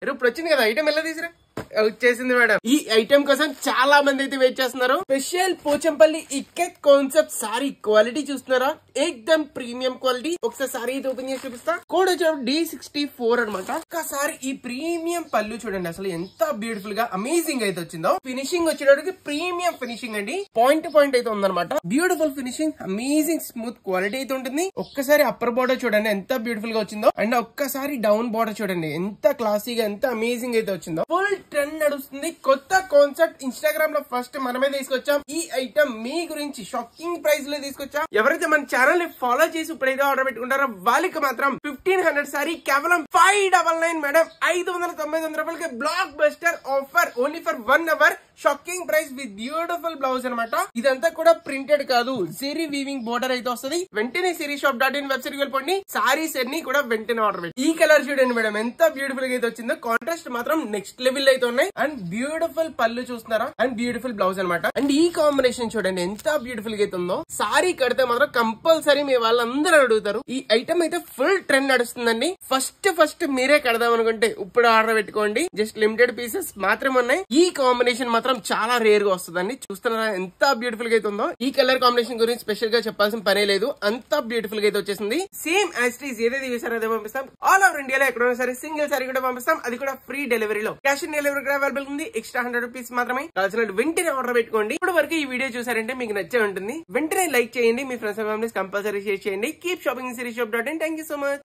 ఇప్పుడు వచ్చింది కదా ఐటమ్ ఎలా తీసిరా వచ్చేసింది మేడం. ఈ ఐటమ్ కోసం చాలా మంది అయితే వెయిట్ చేస్తున్నారు. Special Pochampally ikat concept saree quality చూస్తున్నారా, ఏకదమ్ ప్రీమియం క్వాలిటీ. ఒకసారి సారీ అయితే ఓపెన్ చేసి చూపిస్తా. కోడ్ వచ్చే D64 అనమాట. ఒకసారి ఈ ప్రీమియం పళ్ళు చూడండి అసలు ఎంత బ్యూటిఫుల్ గా అమేజింగ్ అయితే వచ్చిందో. ఫినిషింగ్ వచ్చేటప్పటికి ప్రీమియం ఫినిషింగ్ అండి, పాయింట్ టు పాయింట్ అయితే ఉందన్నమాట. Beautiful finishing, amazing smooth quality అయితే ఉంటుంది. ఒక్కసారి అప్పర్ బార్డర్ చూడండి ఎంత బ్యూటిఫుల్ గా వచ్చిందో, అండ్ ఒక్కసారి డౌన్ బార్డర్ చూడండి ఎంత క్లాసీగా ఎంత అమేజింగ్ అయితే వచ్చిందో. ఫుల్ ట్రెండ్ నడుస్తుంది, కొత్త కాన్సెప్ట్ ఇన్స్టాగ్రామ్ లో ఫస్ట్ మనమే తీసుకొచ్చాం. ఈ ఐటమ్ మీ గురించి షాకింగ్ ప్రైస్ లో తీసుకొచ్చాం. ఎవరైతే మన ఛానల్ ని ఫాలో చేసి ఇప్పుడైతే ఆర్డర్ పెట్టుకుంటారో వాళ్ళకి మాత్రం 1500 సారీ కేవలం 599 మేడం. 599 రూపాయలకి blockbuster offer only for 1 hour. Shocking price with beautiful blouse అనమాట. ఇదంతా కూడా ప్రింటెడ్ కాదు, సిరీ వీవింగ్ బోర్డర్ అయితే వస్తుంది. వెంటనే sirisshop.in వెబ్సైట్ కి వెళ్ళిపోండి. సారీస్ అన్ని కూడా వెంటనే ఆర్డర్ పెట్టి. ఈ కలర్ చూడండి మేడం ఎంత బ్యూటిఫుల్ గా అయితే వచ్చిందో. కాంట్రాస్ట్ మాత్రం నెక్స్ట్ లెవెల్ అయితే ఉన్నాయి. అండ్ బ్యూటిఫుల్ పళ్ళు చూస్తున్నారా, అండ్ బ్యూటిఫుల్ బ్లౌజ్ అనమాట. అండ్ ఈ కాంబినేషన్ చూడండి ఎంత బ్యూటిఫుల్ గా అయితే ఉందో. సారీ కడితే మాత్రం కంపల్సరీ మీ వాళ్ళందరూ అడుగుతారు. ఈ ఐటమ్ అయితే ఫుల్ ట్రెండ్ నడుస్తుందండి. ఫస్ట్ మీరే కడదాం అనుకుంటే ఇప్పుడు ఆర్డర్ పెట్టుకోండి. జస్ట్ లిమిటెడ్ పీసెస్ మాత్రమే ఉన్నాయి. ఈ కాంబినేషన్ మాత్రం చాలా రేర్ గా వస్తుందండి. చూస్తున్నారా ఎంత బ్యూటిఫుల్ గా అయితే ఉందో. ఈ కలర్ కాంబినేషన్ గురించి స్పెషల్ గా చెప్పాల్సిన పనే లేదు, అంత బ్యూటిఫుల్ గా అయితే వచ్చేసింది. సేమ్ యాస్టీస్ ఏదైతే చేశారో అదే పంపిస్తాం. ఆల్ ఓవర్ ఇండియాలో ఎక్కడైనా సరే సింగిల్ సారీ కూడా పంపిస్తాం, అది కూడా ఫ్రీ డెలివరీలో. క్యాష్ ఆన్ డెలివరీ కూడా అవైలబుల్ ఉంది. ఎక్స్ట్రా 100 రూపీస్ మాత్రమే. కావాల్సిన వెంటనే ఆర్డర్ పెట్టుకోండి. ఇప్పుడు వరకు ఈ వీడియో చూసారంటే మీకు నచ్చే ఉంటుంది. వెంటనే లైక్ చేయండి, మీ friends and families compulsory share చేయండి. Keep shopping sirisshop.in. Thank you so much.